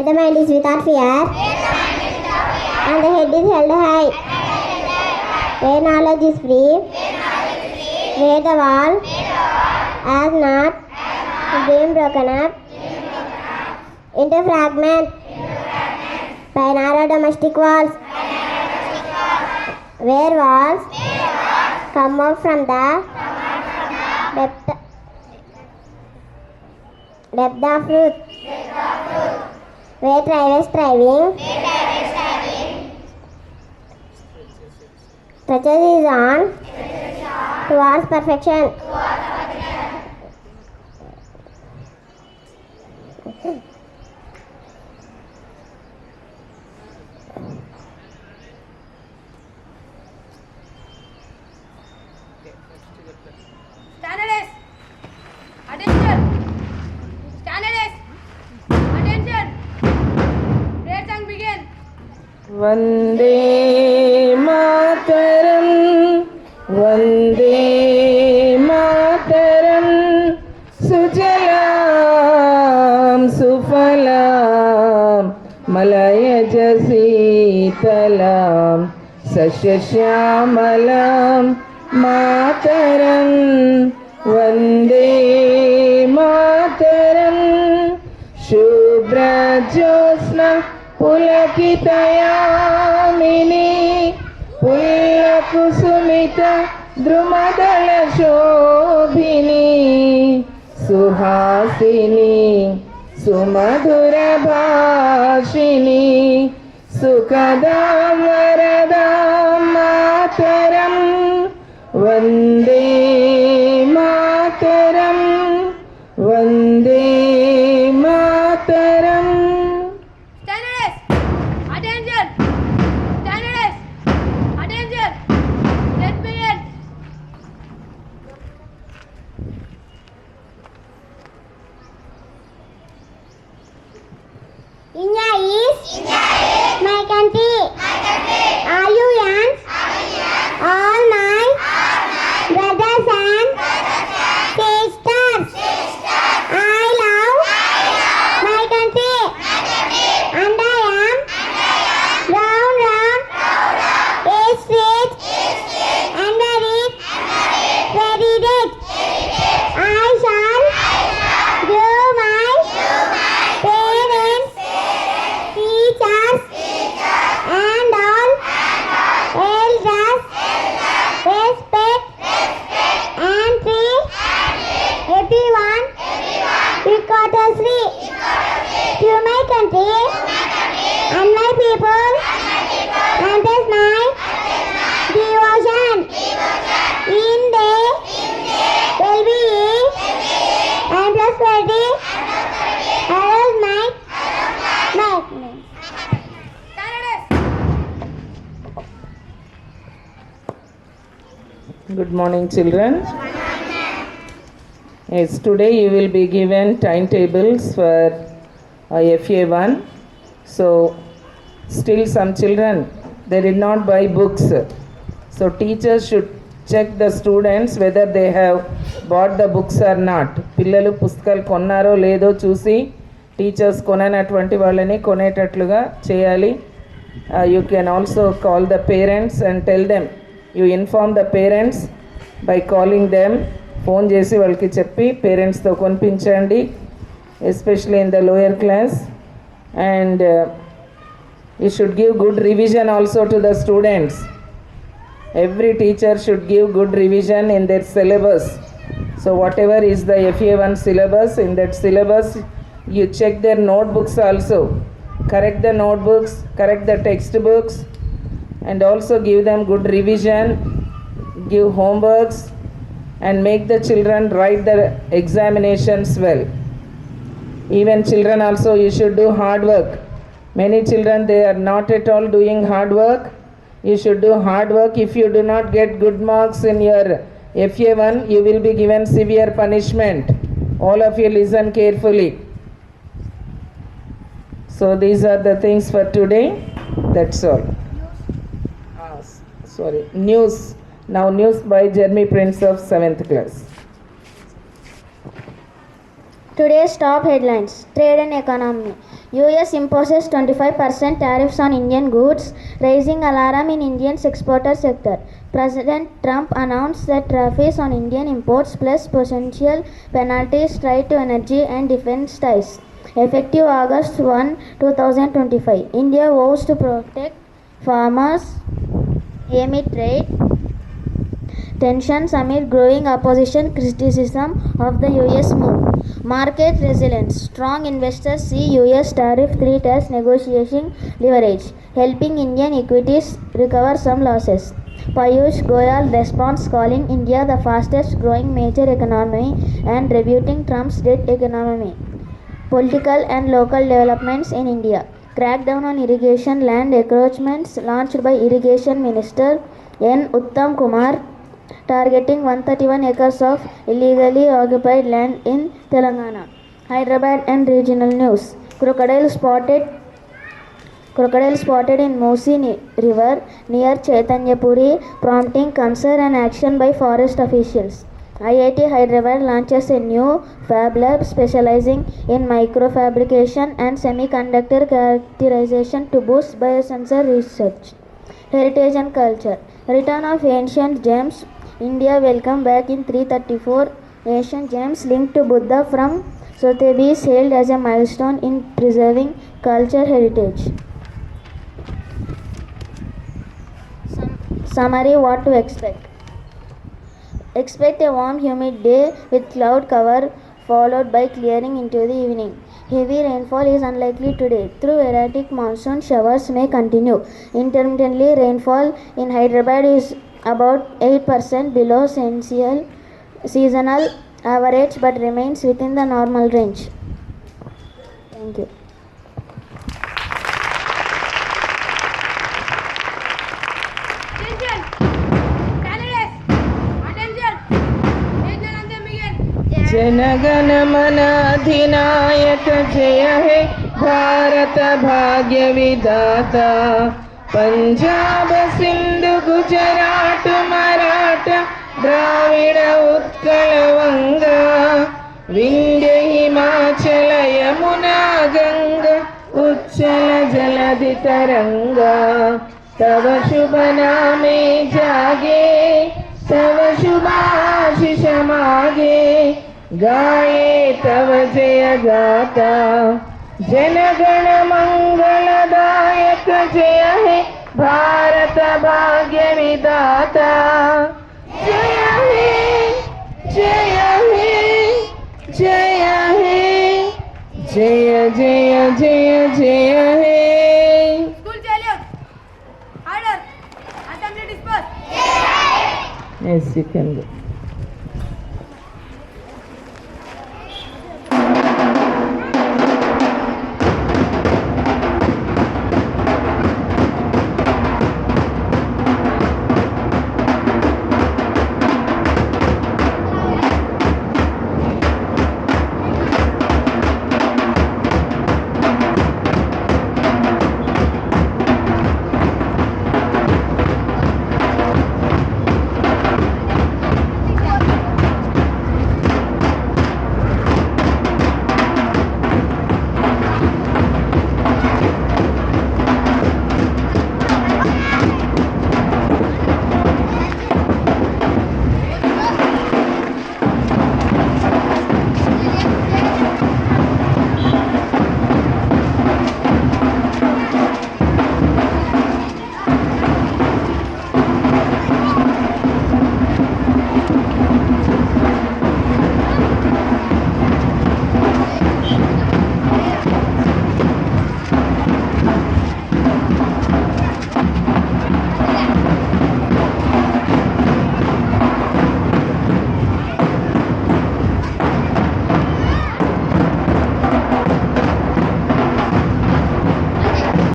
Where the mind is without fear, and the head is held high. Where knowledge is free, where the wall has not been broken up into fragments by narrow domestic walls. Where walls come out from the depth of truth. Where trial striving stretches is on towards perfection. Standards. Attention. Standards. Attention. Prayer song begin. वन्दे मातरं वन्दे मातरं सुजलां सुफलां मलयज शीतलां सस्यश्यामलां मातरं वन्दे मातरं शुभ्रज्योत्स्ना पुलकितयामिनी पुल्लकुसुमित द्रुमदलशोभिनी सुहासिनी सुमधुरभाषिणी सुखदां वरदां मातरं वन्दे मातरं Vande Mataram. Standards. Attention. Standards. Attention. Let's begin. India is my country. Are you young? All my brothers and sisters. I love my country. And I am round is rich and very rich. I shall give my parents, teachers, and all elders respect and treat everyone courteously to my country and my people, and that's my devotion in the well-being and prosperity. Arouse my Standards. Good morning, children. Yes, today you will be given timetables for FA1. So, still some children, they did not buy books. So, teachers should check the students whether they have bought the books or not. పిల్లలు పుస్తకాలు కొన్నారో లేదో చూసి teachers కొననటువంటి వాళ్ళని కొనేటట్లుగా చేయాలి. You can also call the parents and tell them. You inform the parents by calling them. Phone చేసి వాళ్ళకి చెప్పి పేరెంట్స్తో కొనిపించండి, especially in the lower class. And you should give good revision also to the students. Every teacher should give good revision in their syllabus. So whatever is the FA1 syllabus, in that syllabus you check their notebooks also. Correct the notebooks, correct the textbooks, and also give them good revision, give homeworks, and make the children write the examinations well. Even children also, you should do hard work. Many children, they are not at all doing hard work. You should do hard work. If you do not get good marks in your FA1, you will be given severe punishment. All of you listen carefully. So these are the things for today. That's all. News. Now news by Jeremy Prince of 7th class. Today's top headlines: trade and economy. US imposes 25% tariffs on Indian goods, raising alarm in Indian's exporter sector. President Trump announced that tariffs on Indian imports plus potential penalties tied to energy and defense ties. Effective August 1, 2025, India vows to protect farmers amid trade tensions amid growing opposition criticism of the US move. Market resilience. Strong investors see US tariff threat as negotiating leverage, helping Indian equities recover some losses. Piyush Goyal responds, calling India the fastest growing major economy and rebuting Trump's dead economy. Political and local developments in India. Crackdown on irrigation land encroachments launched by Irrigation Minister N. Uttam Kumar, targeting 131 acres of illegally occupied land in Telangana. Hyderabad and regional news. Crocodile spotted in Musi River near Chaitanyapuri, prompting concern and action by forest officials. IIT Hyderabad launches a new Fab Lab specializing in microfabrication and semiconductor characterization to boost biosensor research. Heritage and culture. Return of ancient gems. India welcomed back in 334 ancient gems linked to Buddha from Sotheby's, hailed as a milestone in preserving culture heritage. Summary: what to expect? Expect a warm, humid day with cloud cover followed by clearing into the evening. Heavy rainfall is unlikely today, though erratic monsoon showers may continue. Intermittently, rainfall in Hyderabad is about 8% below seasonal average but remains within the normal range. Thank you. Attention! Candidates! Attention! National anthem begin. जनगण मन अधिनायक जय हे भारत भाग्य विधाता पंजाब सिंध गुजरात मराठा द्राविड उत्कल वंगा विंध्य हिमाचल यमुना गंगा उच्चल जलधि तरंगा तव शुभ नामे जागे तव शुभाशिष मागे गाये तव जय गाता जनगण मंगलदायक जय हे भारत भाग्य विधाता जय हे जय हे जय हे जय जय जय जय हे. School salute. Order. Assembly dispersed. Yes, you can go.